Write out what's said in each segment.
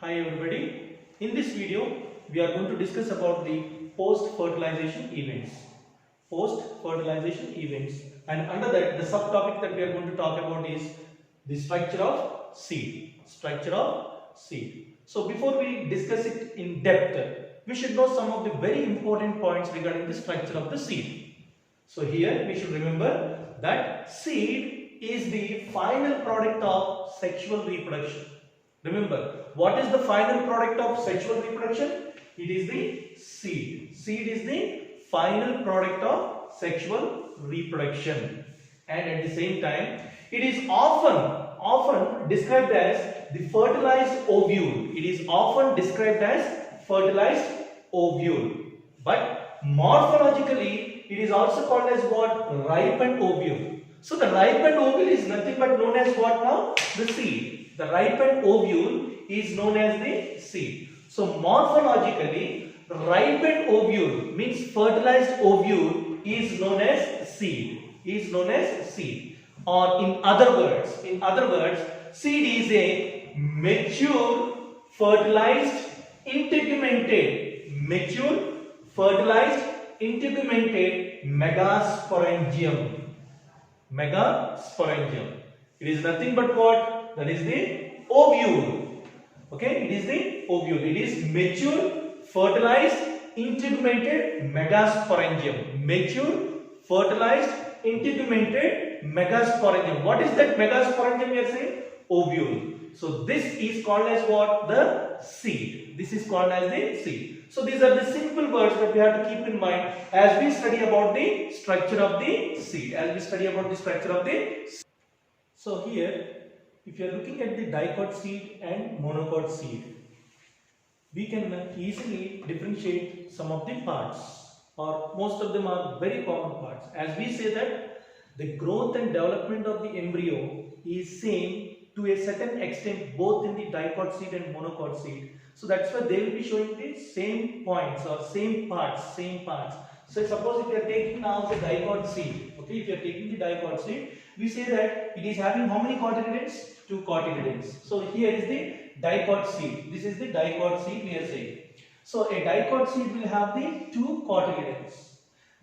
Hi everybody. In this video, we are going to discuss about the post-fertilization events. Post-fertilization events, and under that, the subtopic that we are going to talk about is the structure of seed. Structure of seed. So before we discuss it in depth, we should know some of the very important points regarding the structure of the seed. So here we should remember that seed is the final product of sexual reproduction. Remember, what is the final product of sexual reproduction? It is the seed. Seed is the final product of sexual reproduction. And at the same time, it is often described as the fertilized ovule. It is often described as fertilized ovule. But morphologically, it is also called as what? Ripened ovule. So the ripened ovule is nothing but known as what now? The seed. The ripened ovule is known as the seed. So morphologically, ripened ovule means fertilized ovule is known as seed. Is known as seed. Or in other words, seed is a mature, fertilized, integumented, megasporangium. Megasporangium. It is nothing but what? That is the ovule. Okay, it is the ovule. It is mature, fertilized, integumented megasporangium. Mature, fertilized, integumented megasporangium. What is that megasporangium we are saying? Ovule. So this is called as what? The seed. This is called as the seed. So these are the simple words that we have to keep in mind as we study about the structure of the seed. So here, if you are looking at the dicot seed and monocot seed, we can easily differentiate some of the parts, or most of them are very common parts. As we say that the growth and development of the embryo is same to a certain extent both in the dicot seed and monocot seed. So that's why they will be showing the same points or same parts. So suppose if you are taking now the dicot seed, okay, if you are taking the dicot seed, we say that it is having how many cotyledons? 2 cotyledons. So here is the dicot seed. This is the dicot seed we are saying. So a dicot seed will have the 2 cotyledons.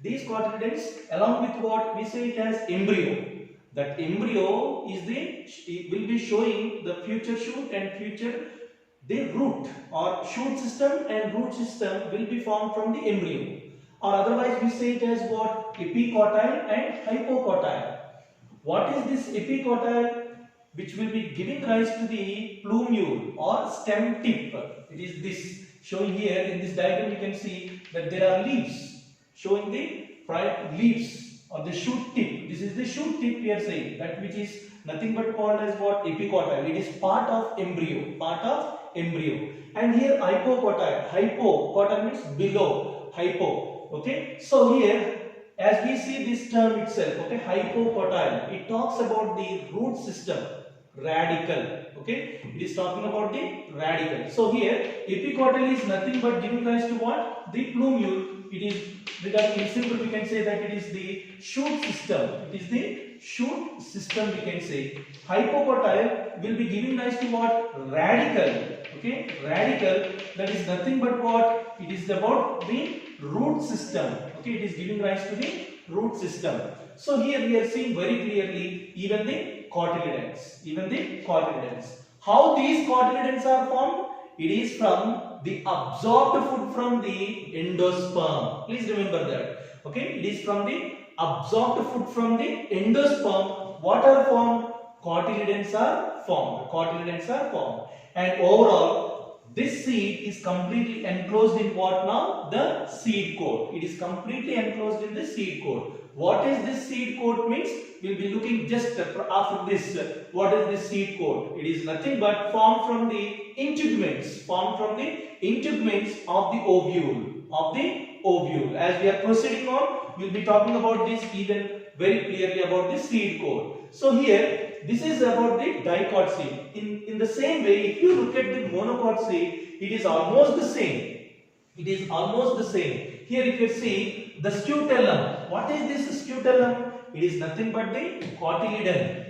These cotyledons along with what? We say it as embryo. That embryo is will be showing the future shoot and future the root, or shoot system and root system will be formed from the embryo. Or otherwise we say it as what? Epicotyle and hypocotyle. What is this epicotyle? Which will be giving rise to the plumule or stem tip. It is this showing here in this diagram. You can see that there are leaves showing the leaves or the shoot tip. This is the shoot tip we are saying, that which is nothing but called as what? Epicotyle. It is part of embryo. And here hypocotyle. Hypocotyle means below. Hypo. Okay. So here, as we see this term itself, okay, hypocotyle, it talks about the root system, radicle. Okay, it is talking about the radicle. So here, epicotyle is nothing but giving rise to what? The plumule. It is, regarding in simple, we can say that it is the shoot system. It is the shoot system, we can say. Hypocotyle will be giving rise to what? Radicle. Okay, radicle, that is nothing but what? It is about the root system. Okay, it is giving rise to the root system. So here we are seeing very clearly even the cotyledons. How these cotyledons are formed? It is from the absorbed food from the endosperm. Please remember that. Okay, it is from the absorbed food from the endosperm. What are formed? Cotyledons are formed. And overall, this seed is completely enclosed in what now? The seed coat. It is completely enclosed in the seed coat. What is this seed coat means? We'll be looking just after this. What is this seed coat? It is nothing but formed from the integuments. Of the ovule. As we are proceeding on, we'll be talking about this even very clearly about the seed coat. So here, this is about the dicot seed. In the same way, if you look at the monocot seed, it is almost the same. Here if you see the scutellum. What is this scutellum? It is nothing but the cotyledon.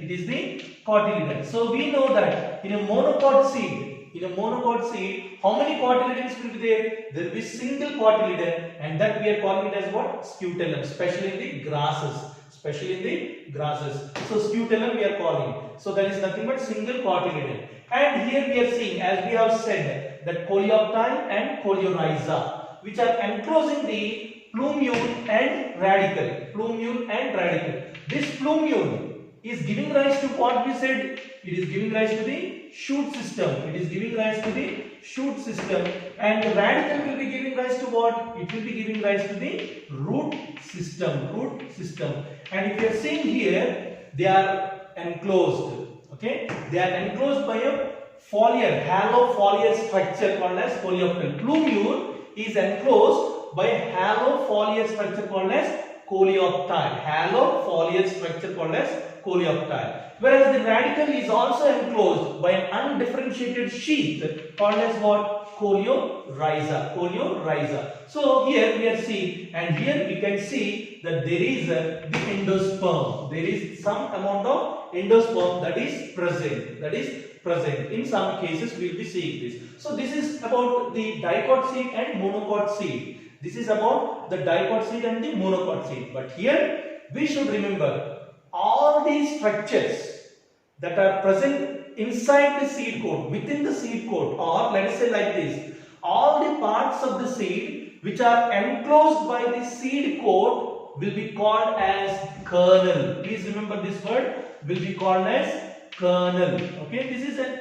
So we know that in a monocot seed, In a monocot seed, how many cotyledons will be there? There will be single cotyledon, and that we are calling it as what? Scutellum, especially in the grasses. Especially in the grasses. So scutellum we are calling. So that is nothing but single cotyledon. And here we are seeing, as we have said, that coleoptile and coleorhiza, which are enclosing the plumule and radicle. Plumule and radicle. This plumule is giving rise to what we said. It is giving rise to the shoot system. It is giving rise to the shoot system, and the radicle will be giving rise to what? It will be giving rise to the root system. Root system. And if you are seeing here, they are enclosed. Okay, they are enclosed by a foliar, halo foliar structure called as coleoptile. Plumule is enclosed by a halo foliar structure called as coleoptile. Halo foliar structure called as coleoptile. Whereas the radicle is also enclosed by an undifferentiated sheath called as what? Coleorhiza. Coleorhiza. So here we are seeing, and here we can see that there is the endosperm. There is some amount of endosperm that is present. That is present. In some cases we will be seeing this. So this is about the dicot seed and monocot seed. This is about the dicot seed and the monocot seed. But here we should remember all these structures that are present inside the seed coat, within the seed coat, or let us say like this, all the parts of the seed which are enclosed by the seed coat will be called as kernel. Please remember this word, will be called as kernel. Okay, this is a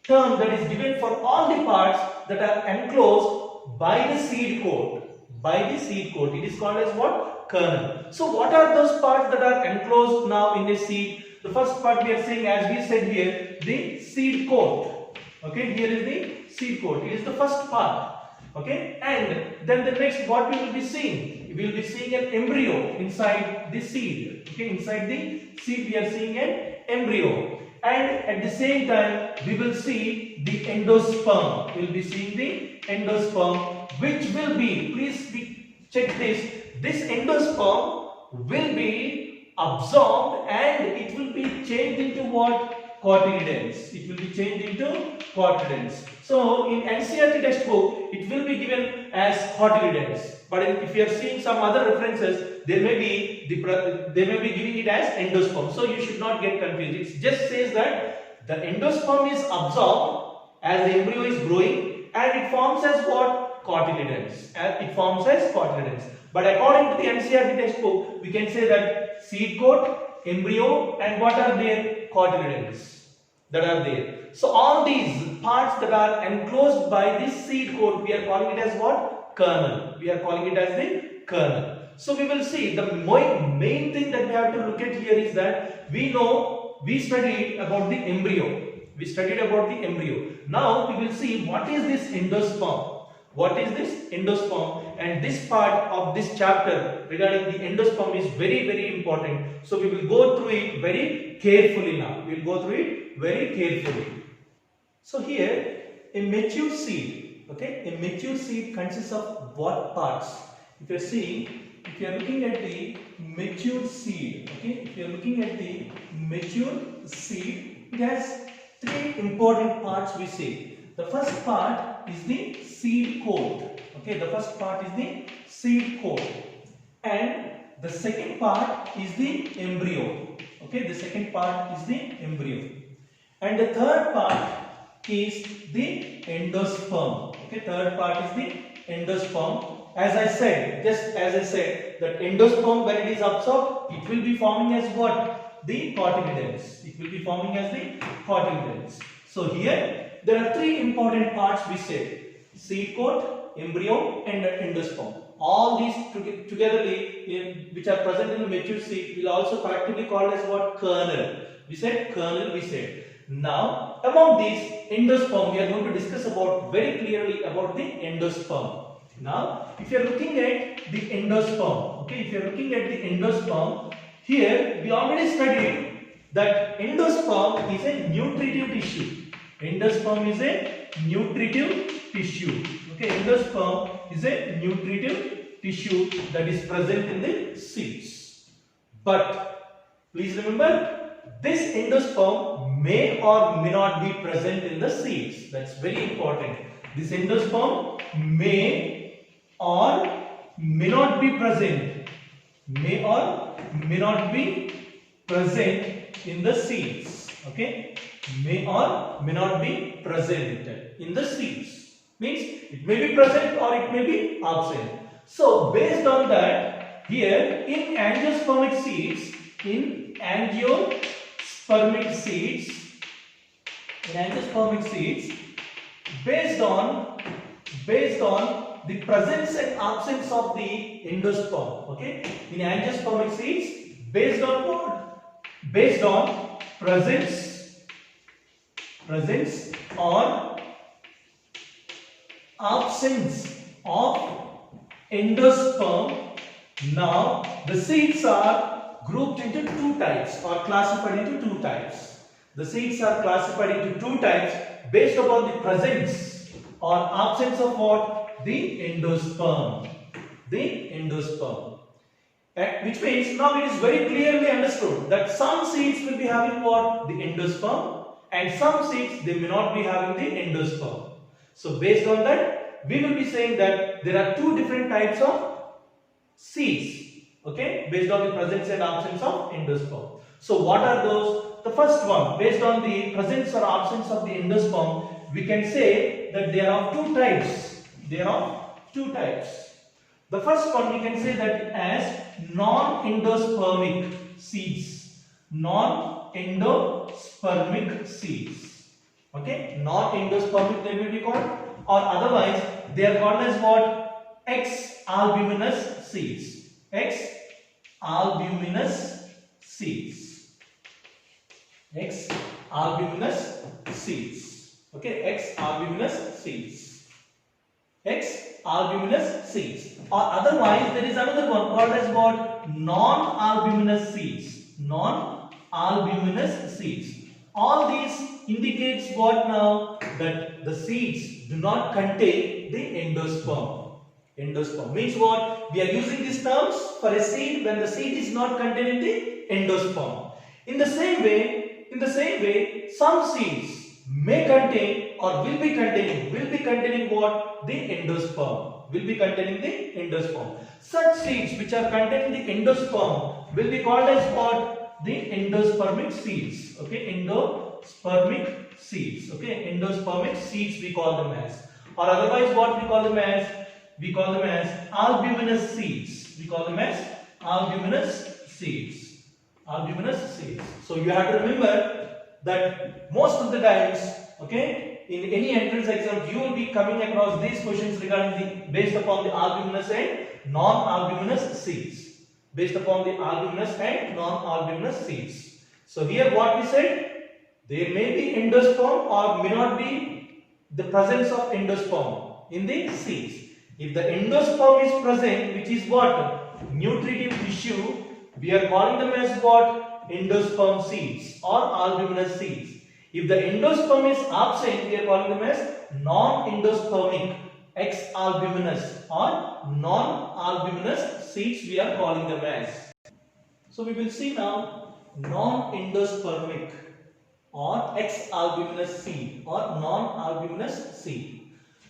term that is given for all the parts that are enclosed by the seed coat. By the seed coat, it is called as what? Kernel. So what are those parts that are enclosed now in a seed? The first part we are saying, as we said here, the seed coat. Okay, here is the seed coat. It is the first part. Okay, and then the next, what we will be seeing? We will be seeing an embryo inside the seed. Okay, inside the seed we are seeing an embryo. And at the same time, we will see the endosperm. We will be seeing the endosperm, which will be, check this, this endosperm will be absorbed and it will be changed into what? Cotyledons. It will be changed into cotyledons. So in NCERT textbook, it will be given as cotyledons. But if you are seeing some other references, they may be giving it as endosperm. So you should not get confused. It just says that the endosperm is absorbed as the embryo is growing, and it forms as what? Cotyledons. It forms as cotyledons. But according to the NCERT textbook, we can say that seed coat, embryo, and what are there? Cotyledons that are there. So all these parts that are enclosed by this seed coat, we are calling it as what? Kernel. We are calling it as the kernel. So we will see the main thing that we have to look at here is that we studied about the embryo. We studied about the embryo. Now we will see what is this endosperm. What is this endosperm? And this part of this chapter regarding the endosperm is very, very important. So we will go through it very carefully now. We will go through it very carefully. So here, a mature seed, okay, a mature seed consists of what parts? If you are seeing, if you are looking at the mature seed, okay, if you are looking at the mature seed, it has three important parts we say. The first part is the seed coat. Okay, the first part is the seed coat, and the second part is the embryo. Okay, the second part is the embryo, and the third part is the endosperm. Okay, third part is the endosperm. As I said, just as I said, that endosperm, when it is absorbed, it will be forming as what? The cotyledons. It will be forming as the cotyledons. So here there are three important parts we said: seed coat, embryo, and endosperm. All these togetherly, which are present in the mature seed, will also collectively called as what? Kernel. We said kernel. We said. Now, among these endosperm, we are going to discuss about very clearly about the endosperm. Now, if you are looking at the endosperm, okay, if you are looking at the endosperm, here we already studied that endosperm is a nutritive tissue. Endosperm is a nutritive tissue. Okay, endosperm is a nutritive tissue that is present in the seeds. But please remember, this endosperm may or may not be present in the seeds. That's very important. This endosperm may or may not be present. May or may not be present in the seeds. Okay? May or may not be present in the seeds. Means it may be present or it may be absent. So based on that, here in angiospermic seeds, based on the presence and absence of the endosperm. Okay, in angiospermic seeds, based on what? Based on presence or absence of endosperm. Now the seeds are grouped into two types or classified into two types. The seeds are classified into two types based upon the presence or absence of what? The endosperm. Which means now it is very clearly understood that some seeds will be having what? The endosperm, and some seeds they may not be having the endosperm. So based on that, we will be saying that there are two different types of seeds, okay, based on the presence and absence of endosperm. So what are those? The first one, based on the presence or absence of the endosperm, we can say that there are two types. The first one we can say that as non-endospermic seeds. Okay, non-endospermic they may be called, or otherwise they are called as what? X-albuminous seeds. X-albuminous seeds. Okay, X-albuminous seeds. Or otherwise there is another one called as what? Non-albuminous seeds. All these indicates what now? That the seeds do not contain the endosperm. Means what? We are using these terms for a seed when the seed is not containing the endosperm. In the same way, some seeds may contain or will be containing what? The endosperm. Such seeds which are containing the endosperm will be called as what? The endospermic seeds. Okay, endospermic seeds. Okay, endospermic seeds we call them as. Or otherwise what we call them as? We call them as albuminous seeds. Albuminous seeds. So you have to remember that most of the times, okay, in any entrance exam you will be coming across these questions regarding based upon the albuminous and non-albuminous seeds. So here what we said, there may be endosperm or may not be the presence of endosperm in the seeds. If the endosperm is present, which is what? Nutritive tissue, we are calling them as what? Endosperm seeds or albuminous seeds. If the endosperm is absent, we are calling them as non-endospermic, X-albuminous or non-albuminous seeds we are calling them as. So we will see now non-endospermic or X-albuminous seed or non-albuminous seed.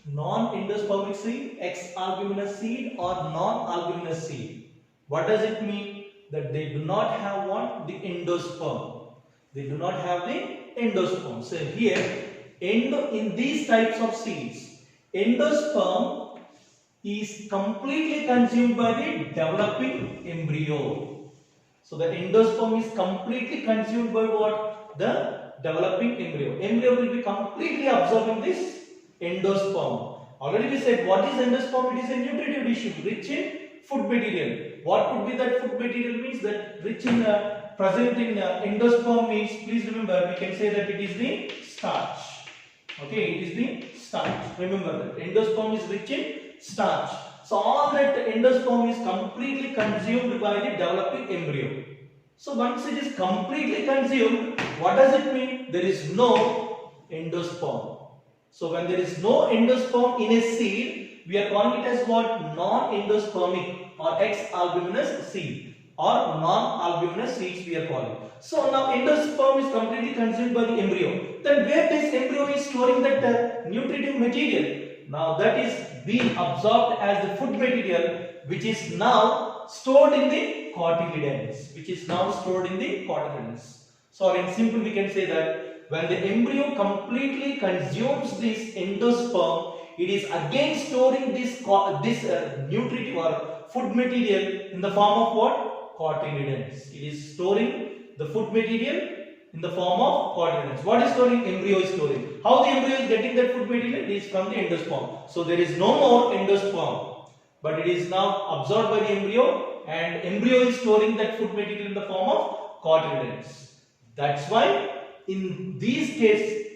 Non-endospermic seed, X-albuminous seed or non-albuminous seed. What does it mean? That they do not have what? The endosperm. So here, in these types of seeds, endosperm is completely consumed by the developing embryo. So the endosperm is completely consumed by what? The developing embryo. Embryo will be completely absorbing this endosperm. Already we said what is endosperm? It is a nutritive tissue rich in food material. What could be that food material? Means that rich in present in endosperm means, please remember, we can say that it is the starch. Okay, it is the starch. Remember that endosperm is rich in starch. So all that endosperm is completely consumed by the developing embryo. So once it is completely consumed, what does it mean? There is no endosperm. So when there is no endosperm in a seed, we are calling it as what? Non-endospermic or X-albuminous seed. or non-albuminous seeds we are calling. So now endosperm is completely consumed by the embryo. Then where this embryo is storing that nutritive material? Now that is being absorbed as the food material, which is now stored in the cotyledons. So in simple we can say that when the embryo completely consumes this endosperm, it is again storing this nutritive or food material in the form of what? Cotyledons. It is storing the food material in the form of cotyledons. What is storing? Embryo is storing. How the embryo is getting that food material? It is from the endosperm. So there is no more endosperm, but it is now absorbed by the embryo, and embryo is storing that food material in the form of cotyledons. That's why in this case,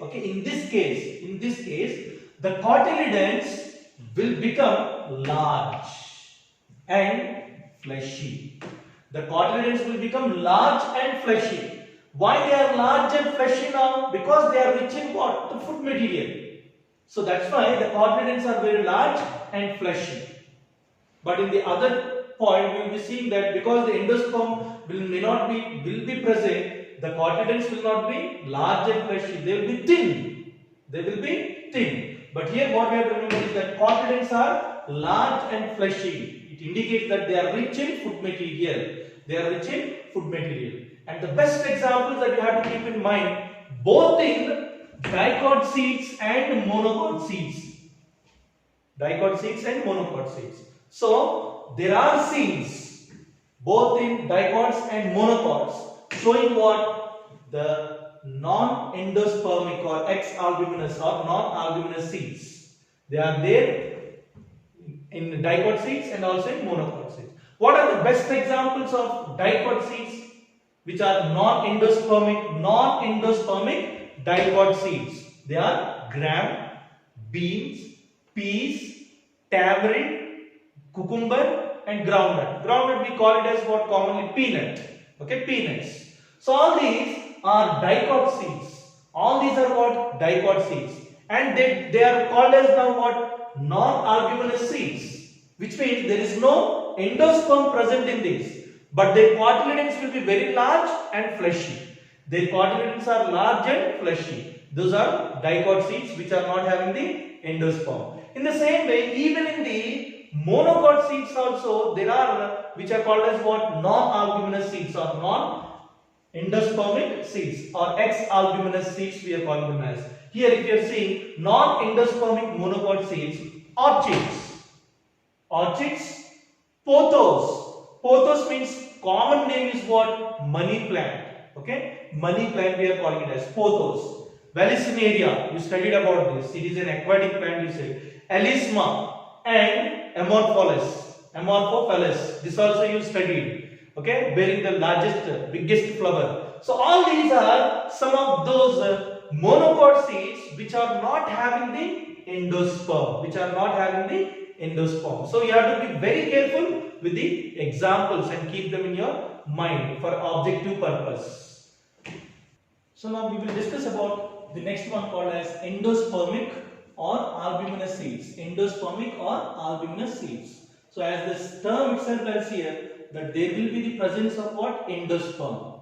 the cotyledons will become large and fleshy. The cotyledons will become large and fleshy. Why they are large and fleshy now? Because they are rich in what? The food material. So that's why the cotyledons are very large and fleshy. But in the other point, we will be seeing that because the endosperm will be present, the cotyledons will not be large and fleshy. They will be thin. But here what we have to remember is that cotyledons are large and fleshy. It indicates that they are rich in food material. And the best examples that you have to keep in mind, both in dicot seeds and monocot seeds. So there are seeds both in dicots and monocots showing what? The non-endospermic or ex-albuminous or non-albuminous seeds. They are there in dicot seeds and also in monocot seeds. What are the best examples of dicot seeds which are non-endospermic dicot seeds? They are gram, beans, peas, tamarind, cucumber and groundnut. Groundnut we call it as what? Commonly peanut. Okay, peanuts. So all these are dicot seeds. All these are what? Dicot seeds. And they are called as now what? Non-albuminous seeds. Which means there is no endosperm present in these. But their cotyledons will be very large and fleshy. Their cotyledons are large and fleshy. Those are dicot seeds which are not having the endosperm. In the same way, even in the monocot seeds also, there are which are called as what? Non-albuminous seeds or non-endospermic seeds or ex-albuminous seeds we are calling them as. Here if you are seeing non-endospermic monocot seeds, orchids, pothos means common name is what? Money plant. Okay, money plant we are calling it as pothos. Vallisneria, you studied about this. It is an aquatic plant, you said. Alisma and Amorphophallus. This also you studied. Okay, bearing the biggest flower. So all these are some of those monocot seeds which are not having the endosperm. So you have to be very careful with the examples and keep them in your mind for objective purpose. So now we will discuss about the next one called as endospermic or albuminous seeds. So as this term itself tells here that there will be the presence of what? Endosperm.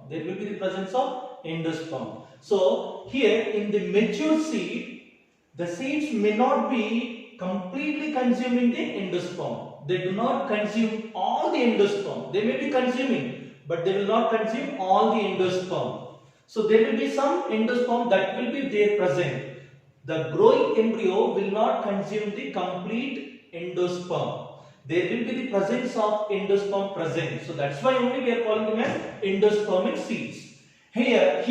So here in the mature seed, the seeds may not be completely consuming the endosperm. They do not consume all the endosperm. They may be consuming, but they will not consume all the endosperm. So there will be some endosperm that will be there present. The growing embryo will not consume the complete endosperm. There will be the presence of endosperm present. So that's why only we are calling them as endospermic seeds. Here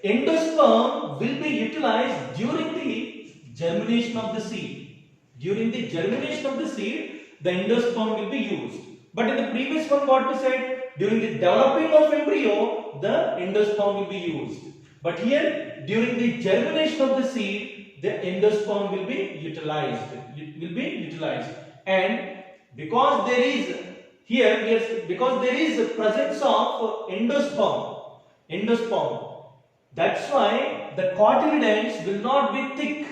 endosperm will be utilized during the germination of the seed. During the germination of the seed, the endosperm will be used. But in the previous one what we said, during the developing of embryo, the endosperm will be used. But here, during the germination of the seed, the endosperm will be utilized. And because there is a presence of endosperm, that's why the cotyledons will not be thick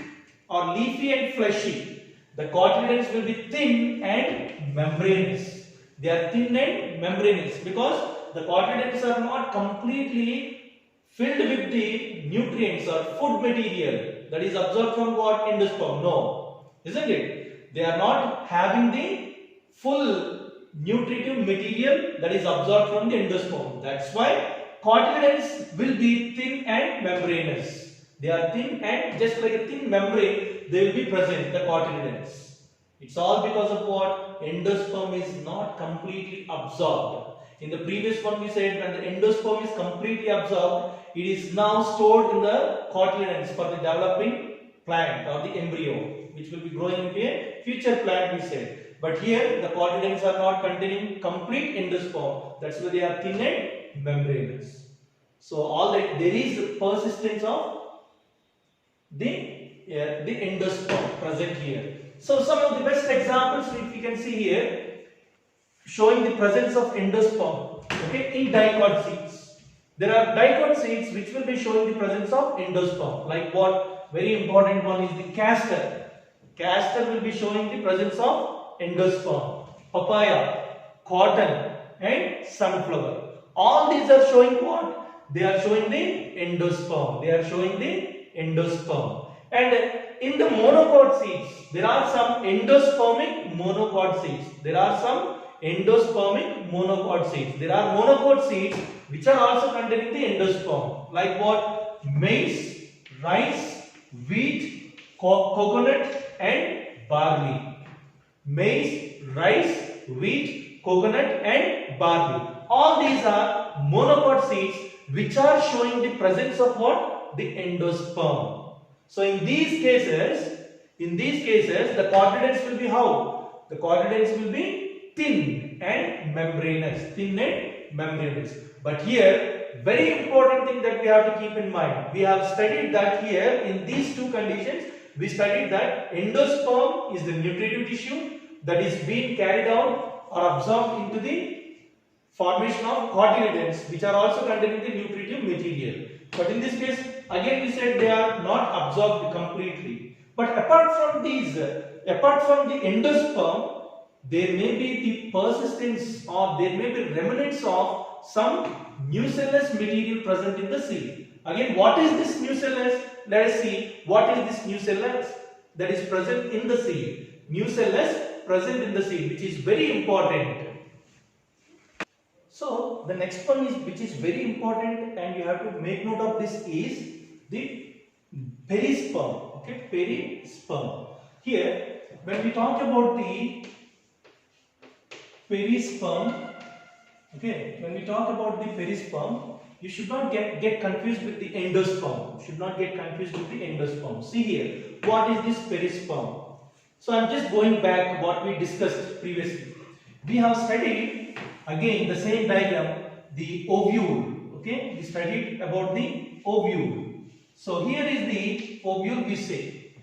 or leafy and fleshy. The cotyledons will be thin and membranous. They are thin and membranous because the cotyledons are not completely filled with the nutrients or food material that is absorbed from what? Endosperm. No, isn't it? They are not having the full nutritive material that is absorbed from the endosperm. That's why cotyledons will be thin and membranous. They are thin and just like a thin membrane, they will be present, the cotyledons. It's all because of what? Endosperm is not completely absorbed. In the previous one we said when the endosperm is completely absorbed, it is now stored in the cotyledons for the developing plant or the embryo, which will be growing into a future plant, we said. But here the cotyledons are not containing complete endosperm. That's why they are thin and membranous. So all that there is persistence of the endosperm present here. So some of the best examples if you can see here showing the presence of endosperm, okay, in dicot seeds. There are dicot seeds which will be showing the presence of endosperm. Like what? Very important one is the castor. Castor will be showing the presence of endosperm. Papaya, cotton and sunflower. All these are showing what? They are showing the endosperm. They are showing the endosperm. And in the monocot seeds, there are some endospermic monocot seeds. There are some endospermic monocot seeds. There are monocot seeds which are also containing the endosperm. Like what? Maize, rice, wheat, coconut and barley. Maize, rice, wheat, coconut and barley. All these are monocot seeds which are showing the presence of what? The endosperm. So in these cases, the cotyledons will be how? The cotyledons will be thin and membranous. Thin and membranous. But here, very important thing that we have to keep in mind. We have studied that here in these two conditions, we studied that endosperm is the nutritive tissue that is being carried out or absorbed into the formation of cotyledons, which are also containing the nutritive material. But in this case, again we said they are not absorbed completely. But apart from these, apart from the endosperm, there may be the persistence or there may be remnants of some nucellus material present in the seed. Again, what is this nucellus? Let us see what is this nucellus that is present in the seed. Nucellus present in the seed, which is very important. So the next one is which is very important and you have to make note of this is the perisperm. Okay, perisperm. Here when we talk about the perisperm, okay, when we talk about the perisperm, you should not get confused with the endosperm. Should not get confused with the endosperm. See here, what is this perisperm? So I am just going back to what we discussed previously. We have studied again the same diagram, the ovule. Okay, we studied about the ovule. So here is the ovule we say,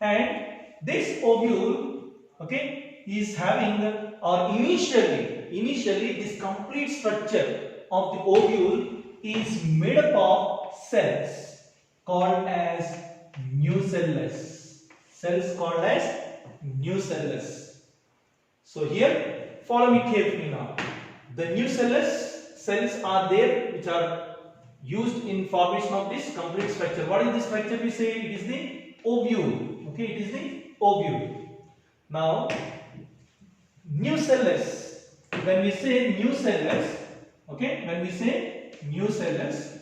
and this ovule, okay, is having or initially this complete structure of the ovule is made up of cells called as nucellus. Cells called as nucellus. So here, follow me carefully now. The nucellus cells are there which are used in formation of this complete structure. What is the structure we say? It is the ovule. Okay, it is the ovule. Now, nucellus. When we say nucellus, okay, when we say nucellus,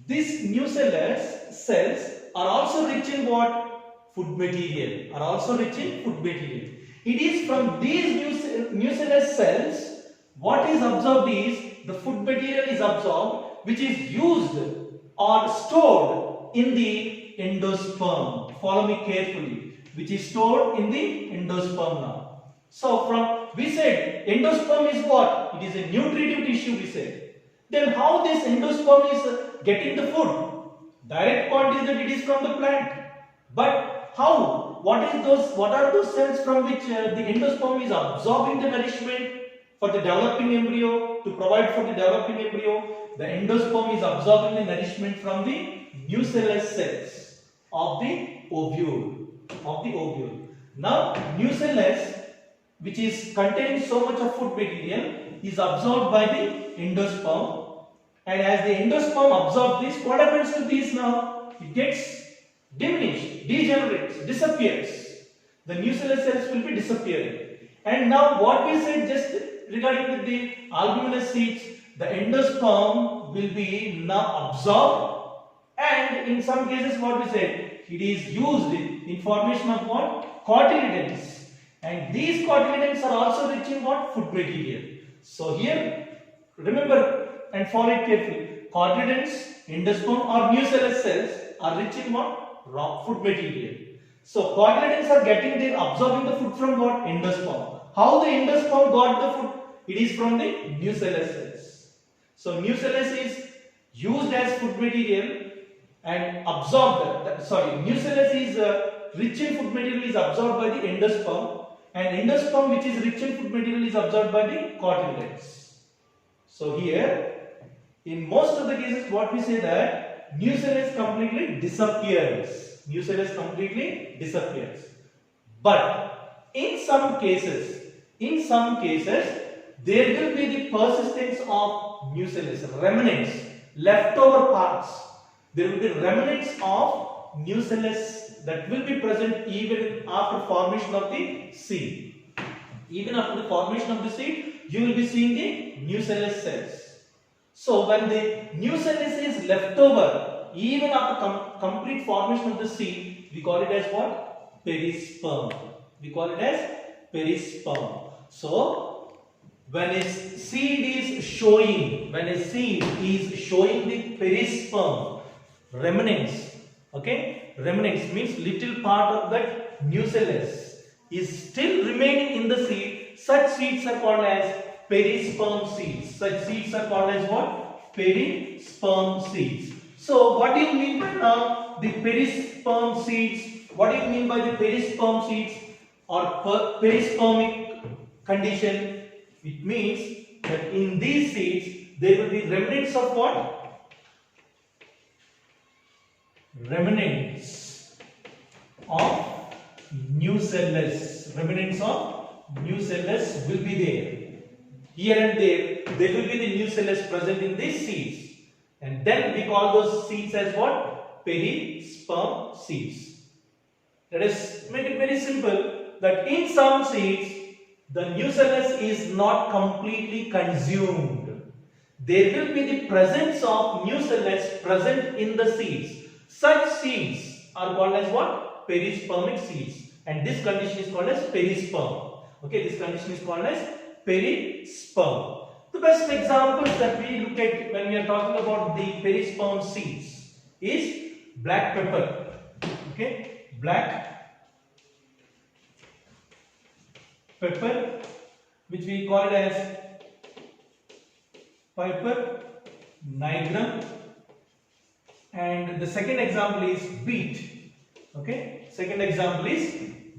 these nucellus cells are also rich in what? Food material. Are also rich in food material. It is from these nucellus cells, what is absorbed is the food material is absorbed, which is used or stored in the endosperm. Follow me carefully. Which is stored in the endosperm now. So from we said endosperm is what? It is a nutritive tissue we said. Then how this endosperm is getting the food? Direct point is that it is from the plant. But how? What are those cells from which the endosperm is absorbing the nourishment for the developing embryo to provide for the developing embryo? The endosperm is absorbing the nourishment from the nucellus cells of the ovule. Now nucellus which is containing so much of food material is absorbed by the endosperm, and as the endosperm absorbs this, what happens to this now? It gets diminished, degenerates, disappears. The nucellus cells will be disappearing. And now what we said just regarding with the albuminous seeds, the endosperm will be now absorbed, and in some cases what we said, it is used in formation of what? Cotyledons. And these cotyledons are also rich in what? Food material. So here, remember and follow it carefully. Cotyledons, endosperm or nucellus cells are rich in what? Raw food material. So cotyledons are getting the absorbing the food from what? Endosperm. How the endosperm got the food? It is from the nucellus cells. So nucellus is used as food material and absorbed. Nucellus is rich in food material is absorbed by the endosperm, and endosperm which is rich in food material is absorbed by the cotyledons. So here, in most of the cases, what we say that nucellus completely disappears. Nucellus completely disappears. But in some cases, there will be the persistence of nucellus, remnants, leftover parts. There will be remnants of nucellus that will be present even after formation of the seed. Even after the formation of the seed, you will be seeing the nucellus cells. So when the nucellus is left over, even after complete formation of the seed, we call it as what? Perisperm. We call it as perisperm. So when a seed is showing the perisperm, remnants, okay, remnants means little part of that nucellus is still remaining in the seed. Such seeds are called as perisperm seeds. Such seeds are called as what? Perisperm seeds. So what do you mean by now the perisperm seeds? What do you mean by the perisperm seeds or perispermic condition? It means that in these seeds there will be remnants of what? Remnants of nucellus. Remnants of nucellus will be there. Here and there will be the nucellus present in these seeds, and then we call those seeds as what? Perisperm seeds. Let us make it very simple that in some seeds the nucellus is not completely consumed. There will be the presence of nucellus present in the seeds. Such seeds are called as what? Perispermic seeds, and this condition is called as perisperm. Okay, this condition is called as perisperm. The best examples that we look at when we are talking about the perisperm seeds is black pepper. Okay, black pepper, which we call it as Piper nigrum. And the second example is beet. Okay, second example is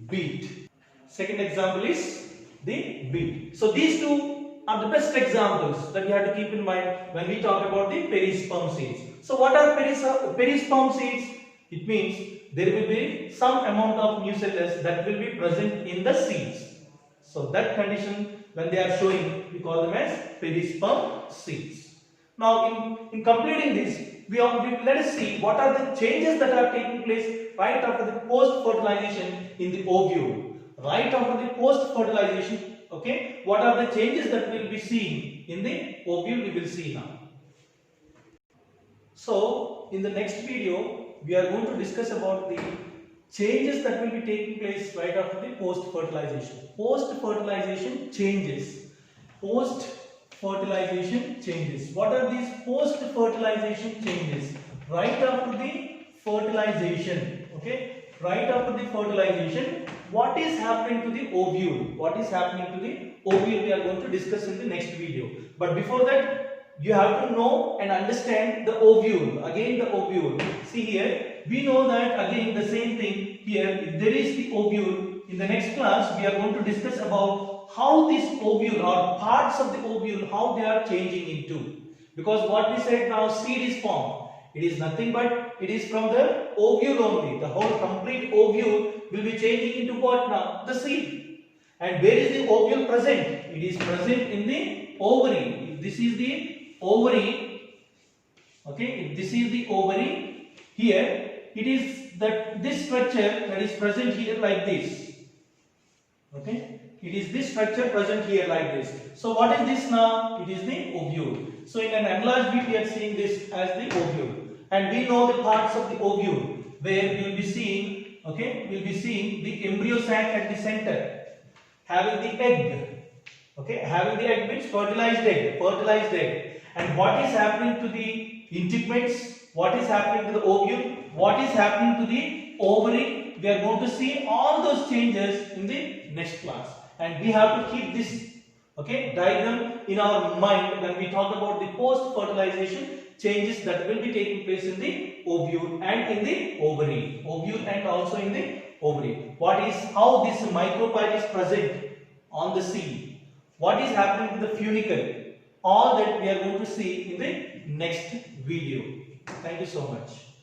beet. Second example is the beet. So these two are the best examples that you have to keep in mind when we talk about the perisperm seeds. So what are perisperm seeds? It means there will be some amount of nucellus that will be present in the seeds. So that condition, when they are showing, we call them as perisperm seeds. Now in completing this, let us see what are the changes that are taking place right after the post-fertilization in the ovule. Right after the post-fertilization, okay, what are the changes that we will be seeing in the ovule, we will see now. So in the next video, we are going to discuss about the changes that will be taking place right after the post-fertilization. Post-fertilization changes. Post-fertilization changes. What are these post-fertilization changes? Right after the fertilization, okay? Right after the fertilization, what is happening to the ovule? What is happening to the ovule we are going to discuss in the next video. But before that, you have to know and understand the ovule. Again the ovule. See here, we know that again the same thing here. If there is the ovule, in the next class we are going to discuss about how this ovule or parts of the ovule, how they are changing into. Because what we said now, seed is formed. It is nothing but it is from the ovule only. The whole complete ovule will be changing into what now? The seed. And where is the ovule present? It is present in the ovary. If this is the ovary, okay, if this is the ovary, here it is that this structure that is present here like this. Okay, it is this structure present here like this. So what is this now? It is the ovule. So in an enlarged view we are seeing this as the ovule, and we know the parts of the ovule where we will be seeing, okay, we will be seeing the embryo sac at the center, having the egg, okay, having the egg means fertilized egg, and what is happening to the integuments, what is happening to the ovule, what is happening to the ovary, we are going to see all those changes in the next class, and we have to keep this, okay, diagram in our mind when we talk about the post-fertilization changes that will be taking place in the ovule and in the ovary, and also in the ovary. What is, how this micropyle is present on the seed, what is happening to the funicle, all that we are going to see in the next video. Thank you so much.